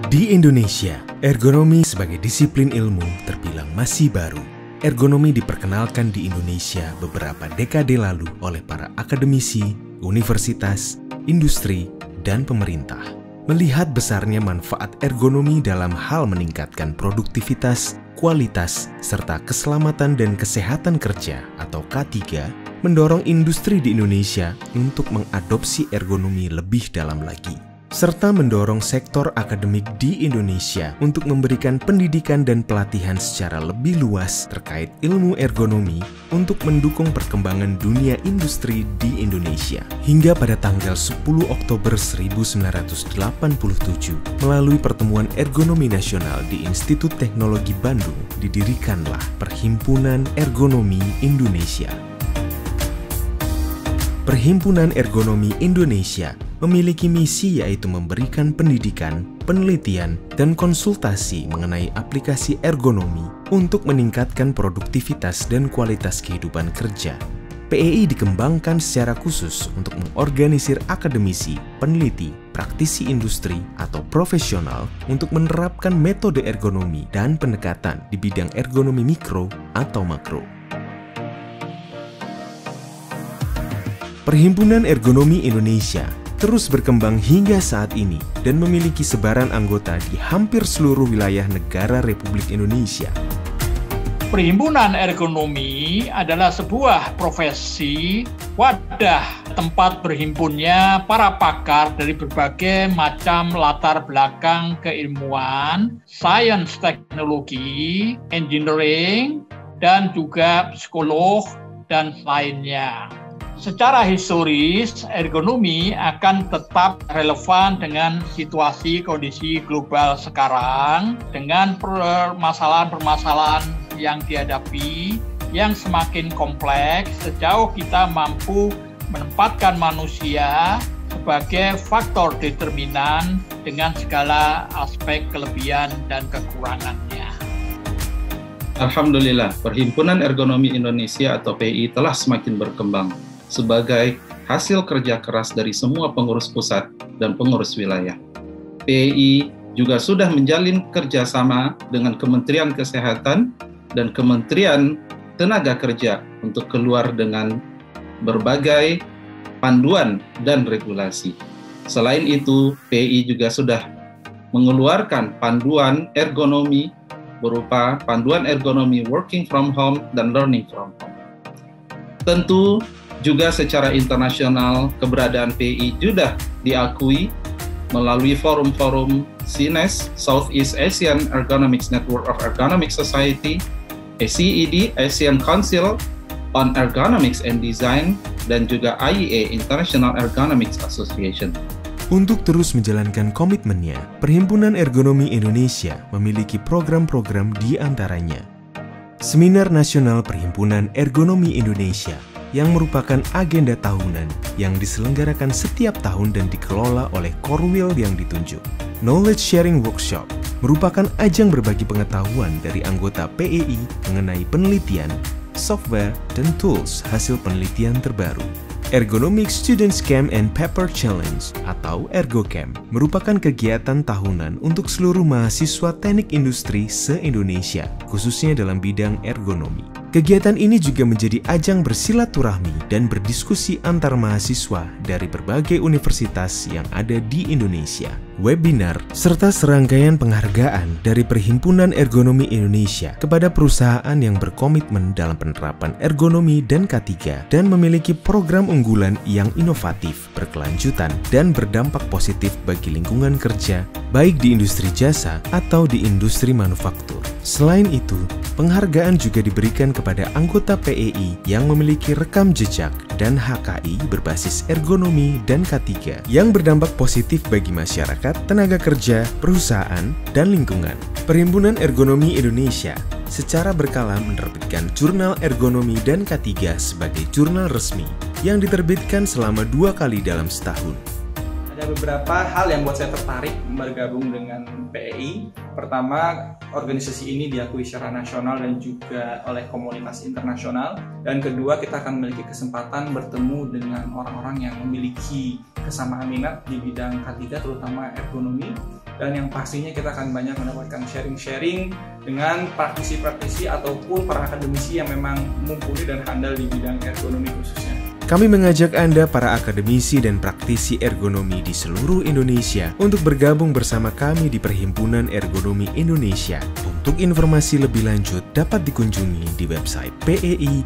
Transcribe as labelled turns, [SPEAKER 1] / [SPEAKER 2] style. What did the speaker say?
[SPEAKER 1] Di Indonesia, ergonomi sebagai disiplin ilmu terbilang masih baru. Ergonomi diperkenalkan di Indonesia beberapa dekade lalu oleh para akademisi, universitas, industri, dan pemerintah. Melihat besarnya manfaat ergonomi dalam hal meningkatkan produktivitas, kualitas, serta keselamatan dan kesehatan kerja atau K3, mendorong industri di Indonesia untuk mengadopsi ergonomi lebih dalam lagi, serta mendorong sektor akademik di Indonesia untuk memberikan pendidikan dan pelatihan secara lebih luas terkait ilmu ergonomi untuk mendukung perkembangan dunia industri di Indonesia. Hingga pada tanggal 10 Oktober 1987, melalui Pertemuan Ergonomi Nasional di Institut Teknologi Bandung, didirikanlah Perhimpunan Ergonomi Indonesia. Perhimpunan Ergonomi Indonesia memiliki misi yaitu memberikan pendidikan, penelitian, dan konsultasi mengenai aplikasi ergonomi untuk meningkatkan produktivitas dan kualitas kehidupan kerja. PEI dikembangkan secara khusus untuk mengorganisir akademisi, peneliti, praktisi industri, atau profesional untuk menerapkan metode ergonomi dan pendekatan di bidang ergonomi mikro atau makro. Perhimpunan Ergonomi Indonesia terus berkembang hingga saat ini dan memiliki sebaran anggota di hampir seluruh wilayah negara Republik Indonesia.
[SPEAKER 2] Perhimpunan Ergonomi adalah sebuah profesi, wadah tempat berhimpunnya para pakar dari berbagai macam latar belakang keilmuan, sains teknologi, engineering, dan juga psikolog dan lainnya. Secara historis, ergonomi akan tetap relevan dengan situasi kondisi global sekarang, dengan permasalahan-permasalahan yang dihadapi yang semakin kompleks sejauh kita mampu menempatkan manusia sebagai faktor determinan dengan segala aspek kelebihan dan kekurangannya.
[SPEAKER 3] Alhamdulillah, Perhimpunan Ergonomi Indonesia atau PEI telah semakin berkembang sebagai hasil kerja keras dari semua pengurus pusat dan pengurus wilayah. PEI juga sudah menjalin kerjasama dengan Kementerian Kesehatan dan Kementerian Tenaga Kerja untuk keluar dengan berbagai panduan dan regulasi. Selain itu, PEI juga sudah mengeluarkan panduan ergonomi berupa panduan ergonomi working from home dan learning from home. Tentu, juga secara internasional, keberadaan PEI sudah diakui melalui forum-forum SINES, Southeast Asian Ergonomics Network of Ergonomic Society, ACED, Asian Council on Ergonomics and Design, dan juga IEA, International Ergonomics Association.
[SPEAKER 1] Untuk terus menjalankan komitmennya, Perhimpunan Ergonomi Indonesia memiliki program-program di antaranya Seminar Nasional Perhimpunan Ergonomi Indonesia, yang merupakan agenda tahunan yang diselenggarakan setiap tahun dan dikelola oleh Korwil yang ditunjuk. Knowledge Sharing Workshop merupakan ajang berbagi pengetahuan dari anggota PEI mengenai penelitian, software, dan tools hasil penelitian terbaru. Ergonomic Students Camp and Paper Challenge atau ErgoCamp merupakan kegiatan tahunan untuk seluruh mahasiswa teknik industri se-Indonesia, khususnya dalam bidang ergonomi. Kegiatan ini juga menjadi ajang bersilaturahmi dan berdiskusi antar mahasiswa dari berbagai universitas yang ada di Indonesia. Webinar, serta serangkaian penghargaan dari Perhimpunan Ergonomi Indonesia kepada perusahaan yang berkomitmen dalam penerapan ergonomi dan K3 dan memiliki program unggulan yang inovatif, berkelanjutan, dan berdampak positif bagi lingkungan kerja, baik di industri jasa atau di industri manufaktur. Selain itu, penghargaan juga diberikan kepada anggota PEI yang memiliki rekam jejak dan HKI berbasis ergonomi dan K3 yang berdampak positif bagi masyarakat, tenaga kerja, perusahaan, dan lingkungan. Perhimpunan Ergonomi Indonesia secara berkala menerbitkan Jurnal Ergonomi dan K3 sebagai jurnal resmi yang diterbitkan selama 2 kali dalam setahun.
[SPEAKER 4] Ada beberapa hal yang buat saya tertarik bergabung dengan PEI. Pertama, organisasi ini diakui secara nasional dan juga oleh komunitas internasional. Dan kedua, kita akan memiliki kesempatan bertemu dengan orang-orang yang memiliki kesamaan minat di bidang K3, terutama ergonomi. Dan yang pastinya kita akan banyak mendapatkan sharing-sharing dengan praktisi-praktisi ataupun para akademisi yang memang mumpuni dan handal di bidang ergonomi khususnya.
[SPEAKER 1] Kami mengajak Anda para akademisi dan praktisi ergonomi di seluruh Indonesia untuk bergabung bersama kami di Perhimpunan Ergonomi Indonesia. Untuk informasi lebih lanjut dapat dikunjungi di website pei.or.id.